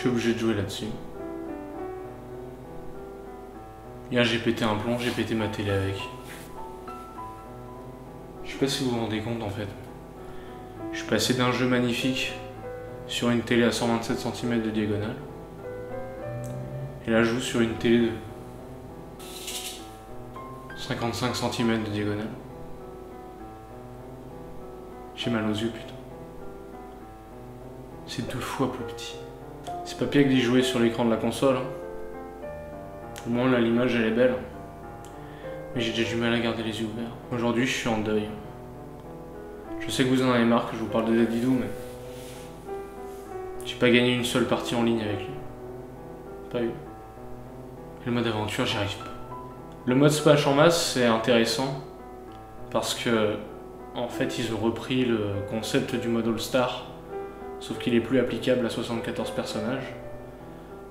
Je suis obligé de jouer là-dessus. Hier j'ai pété un plomb, j'ai pété ma télé avec. Je sais pas si vous vous rendez compte en fait. Je suis passé d'un jeu magnifique sur une télé à 127 cm de diagonale. Et là je joue sur une télé de 55 cm de diagonale. J'ai mal aux yeux putain. C'est 2 fois plus petit. C'est pas pire que d'y jouer sur l'écran de la console. Hein. Au moins là l'image elle est belle. Mais j'ai déjà du mal à garder les yeux ouverts. Aujourd'hui je suis en deuil. Je sais que vous en avez marre que je vous parle de Dadidou, mais j'ai pas gagné une seule partie en ligne avec lui. Pas eu. Et le mode aventure j'y arrive pas. Le mode smash en masse c'est intéressant parce que en fait ils ont repris le concept du mode All-Star, sauf qu'il est plus applicable à 74 personnages.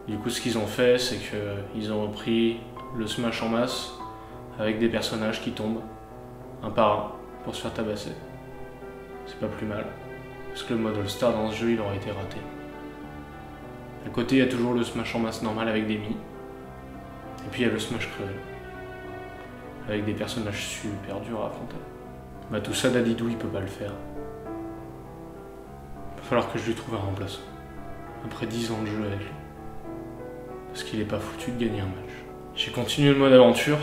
Du coup ce qu'ils ont fait c'est qu'ils ont repris le smash en masse avec des personnages qui tombent un par un pour se faire tabasser. C'est pas plus mal, parce que le mode All-Star dans ce jeu il aurait été raté. À côté il y a toujours le smash en masse normal avec des mi, et puis il y a le smash cruel, avec des personnages super durs à affronter. Bah tout ça Dadidou il peut pas le faire. Il va falloir que je lui trouve un remplaçant, après 10 ans de jeu avec lui. Parce qu'il est pas foutu de gagner un match. J'ai continué le mode aventure,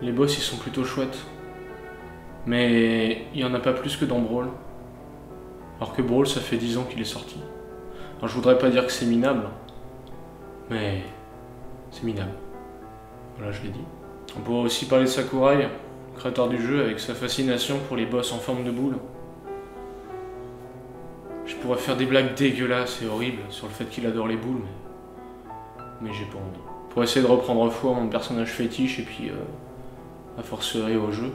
les boss ils sont plutôt chouettes. Mais il y en a pas plus que dans Brawl. Alors que Brawl ça fait 10 ans qu'il est sorti. Alors je voudrais pas dire que c'est minable, mais c'est minable. Voilà je l'ai dit. On pourrait aussi parler de Sakurai, créateur du jeu, avec sa fascination pour les boss en forme de boule. Je pourrais faire des blagues dégueulasses et horribles sur le fait qu'il adore les boules, mais j'ai pas envie. Pour essayer de reprendre foi en mon personnage fétiche et puis à forcerie au jeu,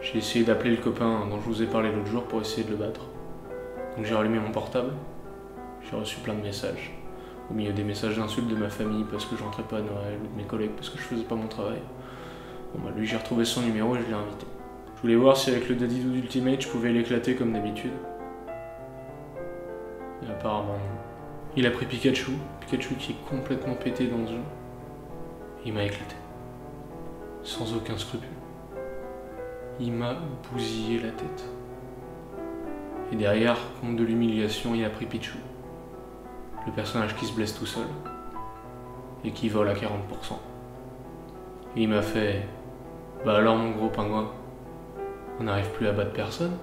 j'ai essayé d'appeler le copain dont je vous ai parlé l'autre jour pour essayer de le battre. Donc j'ai rallumé mon portable, j'ai reçu plein de messages. Au milieu des messages d'insultes de ma famille parce que je rentrais pas à Noël, ou de mes collègues parce que je faisais pas mon travail. Bon bah lui j'ai retrouvé son numéro et je l'ai invité. Je voulais voir si avec le Dadidou d'Ultimate je pouvais l'éclater comme d'habitude. Et apparemment non. Il a pris Pikachu qui est complètement pété dans le jeu. Et il m'a éclaté. Sans aucun scrupule. Il m'a bousillé la tête. Et derrière, compte de l'humiliation, il a pris Pichu. Le personnage qui se blesse tout seul. Et qui vole à 40%. Et il m'a fait... Bah alors mon gros pingouin, on n'arrive plus à battre personne.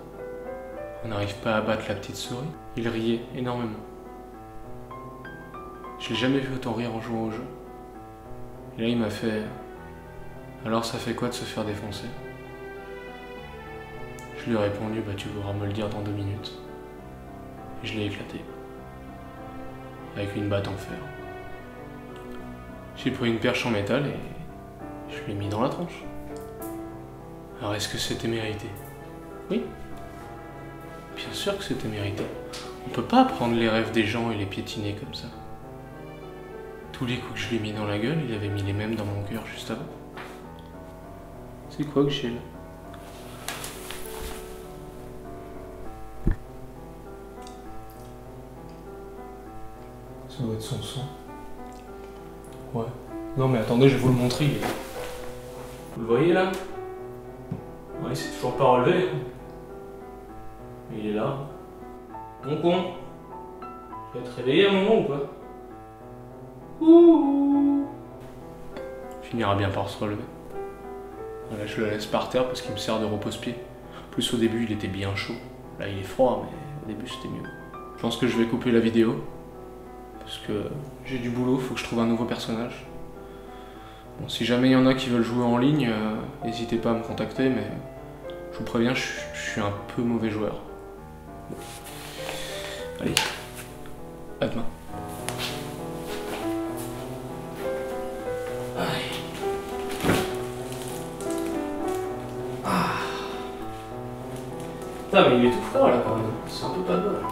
On n'arrive pas à battre la petite souris. Il riait énormément. Je l'ai jamais vu autant rire en jouant au jeu. Et là il m'a fait... Alors ça fait quoi de se faire défoncer? Je lui ai répondu, bah tu voudras me le dire dans 2 minutes. Et je l'ai éclaté. Avec une batte en fer. J'ai pris une perche en métal et je l'ai mis dans la tronche. Alors est-ce que c'était mérité? Oui. Bien sûr que c'était mérité. On peut pas prendre les rêves des gens et les piétiner comme ça. Tous les coups que je lui ai mis dans la gueule, il avait mis les mêmes dans mon cœur juste avant. C'est quoi que j'ai là? Ça doit être son sang. Ouais. Non mais attendez, je vais vous le montrer. Vous le voyez là? Ouais, il s'est toujours pas relevé. Il est là. Mon con. Tu vas te réveiller à un moment ou pas? Ouh. Il finira bien par se relever. Voilà, je le laisse par terre parce qu'il me sert de repose-pied. En plus au début il était bien chaud. Là il est froid mais au début c'était mieux. Je pense que je vais couper la vidéo. Parce que j'ai du boulot, faut que je trouve un nouveau personnage. Bon, si jamais il y en a qui veulent jouer en ligne, n'hésitez pas à me contacter, mais je vous préviens, je suis un peu mauvais joueur. Bon. Allez, à demain. Putain, mais il est tout froid là quand même, c'est un peu pas de bol.